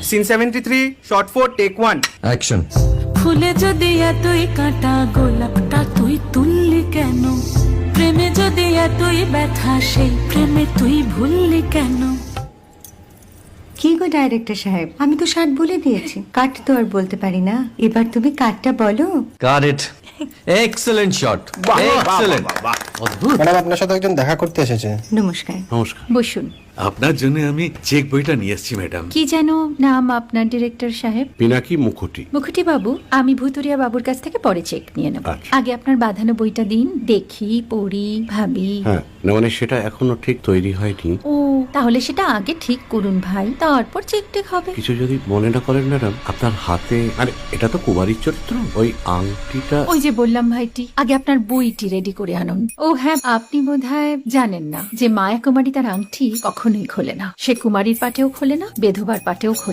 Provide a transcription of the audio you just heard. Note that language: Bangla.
Scene 73, short 4, take 1। অ্যাকশন। ফুলে যদি এতই কাঁটা গোলাপটা তুই তুললি কেন? প্রেমে যদি এতই ব্যথা সেই প্রেমে তুই ভুললি কেন? কি গো ডাইরেক্টর সাহেব, আমি তো 60 বলে দিয়েছি, কাট তো আর বলতে পারি না, এবার তুমি কাটটা বলো। Got it. Excellent shot, excellent. অদ্ভুত। ম্যাডাম আপনার সাথে একজন দেখা করতে এসেছে। নমস্কার। নমস্কার। বসুন। আপনার জন্য আমি চেক বইটা নিয়ে এসেছি ম্যাডাম। কি যেন নাম আপনার ডিরেক্টর সাহেব? পিনাকি মুখোটি। মুখুটি বাবু, আমি ভুতুরিয়া বাবুর কাছ থেকে পরে চেক নিয়ে নেব। আচ্ছা। আগে আপনার বাঁধানো বইটা দিন, দেখি, পড়ি, ভাবি। হ্যাঁ, না মানে সেটা এখনো ঠিক তৈরি হয়নি। ও, তাহলে সেটা আগে ঠিক করুন ভাই, তারপর চেক টেক হবে। কিছু যদি মনে না করেন ম্যাডাম, আপনার হাতে, আরে এটা তো কুমারীর চরিত্র, ওই আংটিটা। ওই যে বললাম ভাইটি, আগে আপনার বইটি রেডি করে আনুন। ও হ্যাঁ, আপনি বোধহয় জানেন না যে মায়া কুমারী তার আংটি কখনোই খোলে না। সে কুমারীর পাটেও খোলে না, বেধবার পাটেও খোলে